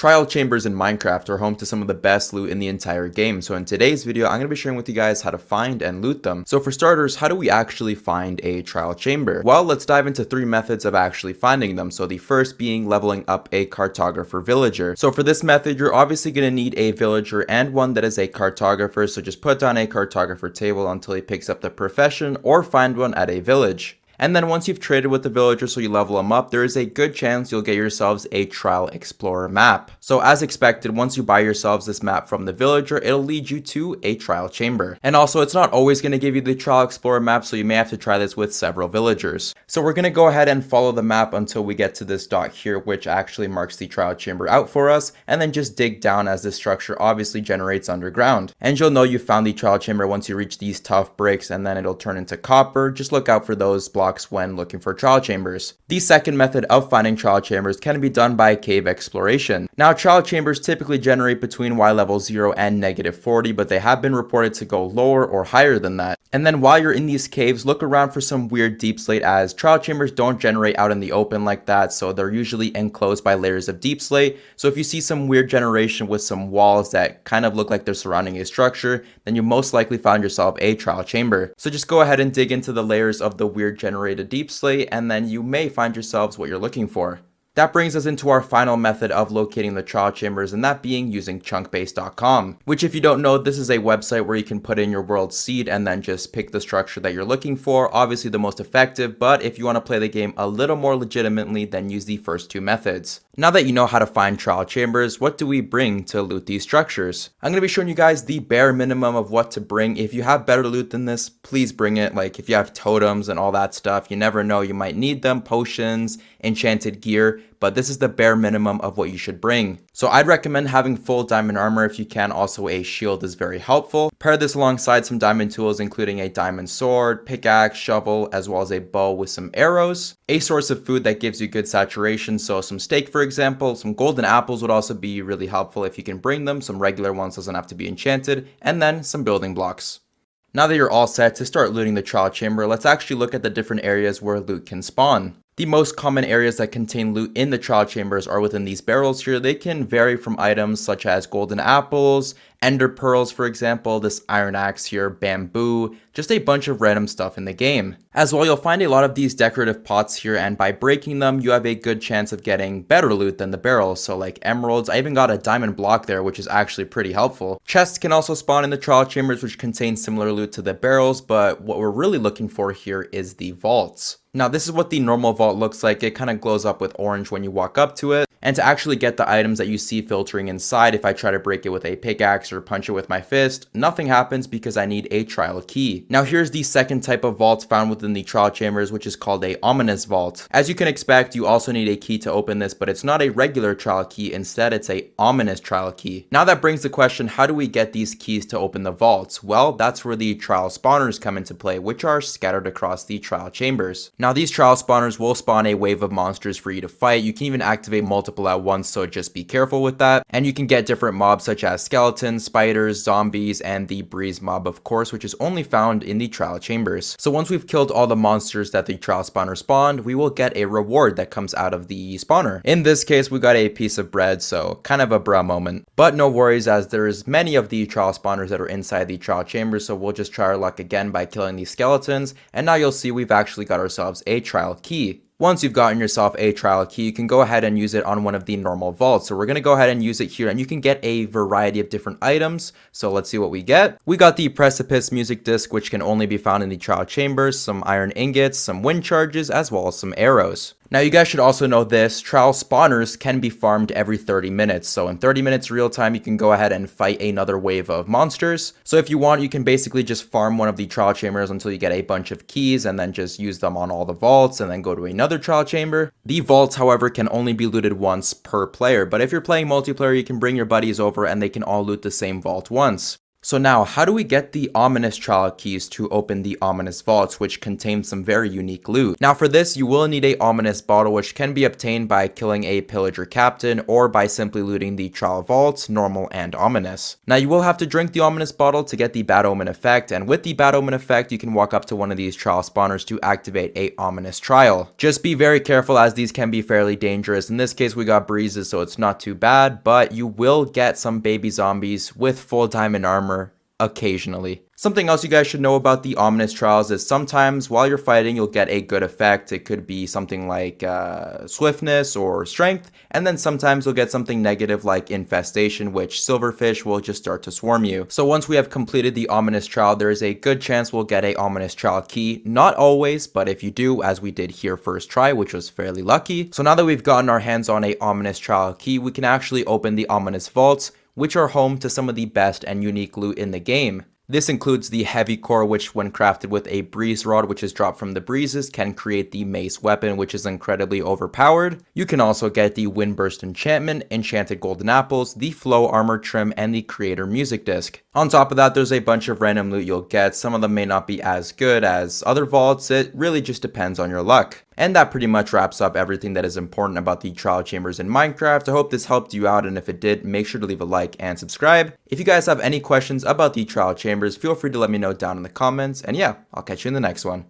Trial chambers in Minecraft are home to some of the best loot in the entire game, so in today's video I'm going to be sharing with you guys how to find and loot them. So for starters, how do we actually find a trial chamber? Well, let's dive into 3 methods of actually finding them. So the first being leveling up a cartographer villager. So for this method, you're obviously going to need a villager and one that is a cartographer, so just put down a cartographer table until he picks up the profession, or find one at a village. And then once you've traded with the villager so you level them up, there is a good chance you'll get yourselves a Trial Explorer map. So as expected, once you buy yourselves this map from the villager, it'll lead you to a trial chamber. And also, it's not always going to give you the Trial Explorer map, so you may have to try this with several villagers. So we're going to go ahead and follow the map until we get to this dot here, which actually marks the trial chamber out for us, and then just dig down as this structure obviously generates underground. And you'll know you found the trial chamber once you reach these tough bricks, and then it'll turn into copper. Just look out for those blocks when looking for trial chambers. The second method of finding trial chambers can be done by cave exploration. Now, trial chambers typically generate between Y level 0 and -40, but they have been reported to go lower or higher than that. And then while you're in these caves, look around for some weird deep slate, as trial chambers don't generate out in the open like that, so they're usually enclosed by layers of deep slate. So if you see some weird generation with some walls that kind of look like they're surrounding a structure, then you most likely found yourself a trial chamber. So just go ahead and dig into the layers of the weird generated deep slate, and then you may find yourselves what you're looking for. That brings us into our final method of locating the trial chambers, and that being using chunkbase.com, which, if you don't know, this is a website where you can put in your world seed and then just pick the structure that you're looking for. Obviously the most effective, but if you want to play the game a little more legitimately, then use the first 2 methods. Now that you know how to find trial chambers, what do we bring to loot these structures? I'm going to be showing you guys the bare minimum of what to bring. If you have better loot than this, please bring it. Like if you have totems and all that stuff, you never know, you might need them, potions, enchanted gear, but this is the bare minimum of what you should bring. So I'd recommend having full diamond armor if you can. Also, a shield is very helpful. Pair this alongside some diamond tools, including a diamond sword, pickaxe, shovel, as well as a bow with some arrows. A source of food that gives you good saturation, so some steak for example. Some golden apples would also be really helpful if you can bring them. Some regular ones, doesn't have to be enchanted. And then some building blocks. Now that you're all set to start looting the trial chamber, let's actually look at the different areas where loot can spawn. The most common areas that contain loot in the trial chambers are within these barrels here. They can vary from items such as golden apples, ender pearls for example, this iron axe here, bamboo, just a bunch of random stuff in the game. As well, you'll find a lot of these decorative pots here, and by breaking them, you have a good chance of getting better loot than the barrels. So like emeralds, I even got a diamond block there, which is actually pretty helpful. Chests can also spawn in the trial chambers, which contain similar loot to the barrels, but what we're really looking for here is the vaults. Now this is what the normal vault looks like. It kind of glows up with orange when you walk up to it. And to actually get the items that you see filtering inside, if I try to break it with a pickaxe or punch it with my fist, nothing happens because I need a trial key. Now here's the second type of vault found within the trial chambers, which is called a ominous vault. As you can expect, you also need a key to open this, but it's not a regular trial key. Instead, it's a ominous trial key. Now that brings the question, how do we get these keys to open the vaults? Well, that's where the trial spawners come into play, which are scattered across the trial chambers. Now these trial spawners will spawn a wave of monsters for you to fight. You can even activate multiple at once, so just be careful with that. And you can get different mobs such as skeletons, spiders, zombies, and the breeze mob of course, which is only found in the trial chambers. So once we've killed all the monsters that the trial spawner spawned, we will get a reward that comes out of the spawner. In this case, we got a piece of bread, so kind of a bruh moment. But no worries, as there's many of the trial spawners that are inside the trial chambers, so we'll just try our luck again by killing these skeletons, and now you'll see we've actually got ourselves a trial key. Once you've gotten yourself a trial key, you can go ahead and use it on one of the normal vaults. So we're going to go ahead and use it here, and you can get a variety of different items. So let's see what we get. We got the Precipice music disc, which can only be found in the trial chambers, some iron ingots, some wind charges, as well as some arrows. Now you guys should also know this, trial spawners can be farmed every 30 minutes. So in 30 minutes real time, you can go ahead and fight another wave of monsters. So if you want, you can basically just farm one of the trial chambers until you get a bunch of keys, and then just use them on all the vaults and then go to another trial chamber. The vaults, however, can only be looted once per player, but if you're playing multiplayer, you can bring your buddies over and they can all loot the same vault once. So now, how do we get the Ominous Trial keys to open the Ominous Vaults, which contain some very unique loot? Now for this, you will need a Ominous Bottle, which can be obtained by killing a Pillager Captain or by simply looting the Trial Vaults, Normal and Ominous. Now you will have to drink the Ominous Bottle to get the Bad Omen effect, and with the Bad Omen effect, you can walk up to one of these Trial spawners to activate a Ominous Trial. Just be very careful as these can be fairly dangerous. In this case, we got breezes, so it's not too bad, but you will get some baby zombies with full diamond armor occasionally. Something else you guys should know about the Ominous Trials is sometimes while you're fighting, you'll get a good effect. It could be something like swiftness or strength, and then sometimes you'll get something negative like infestation, which silverfish will just start to swarm you. So once we have completed the Ominous Trial, there is a good chance we'll get a Ominous Trial key. Not always, but if you do, as we did here first try, which was fairly lucky. So now that we've gotten our hands on a Ominous Trial key, we can actually open the Ominous Vaults, which are home to some of the best and unique loot in the game. This includes the Heavy Core, which when crafted with a Breeze Rod, which is dropped from the breezes, can create the Mace weapon, which is incredibly overpowered. You can also get the Windburst Enchantment, Enchanted Golden Apples, the Flow Armor Trim, and the Creator Music Disc. On top of that, there's a bunch of random loot you'll get. Some of them may not be as good as other vaults. It really just depends on your luck. And that pretty much wraps up everything that is important about the trial chambers in Minecraft. I hope this helped you out, and if it did, make sure to leave a like and subscribe. If you guys have any questions about the trial chambers, feel free to let me know down in the comments, and yeah, I'll catch you in the next one.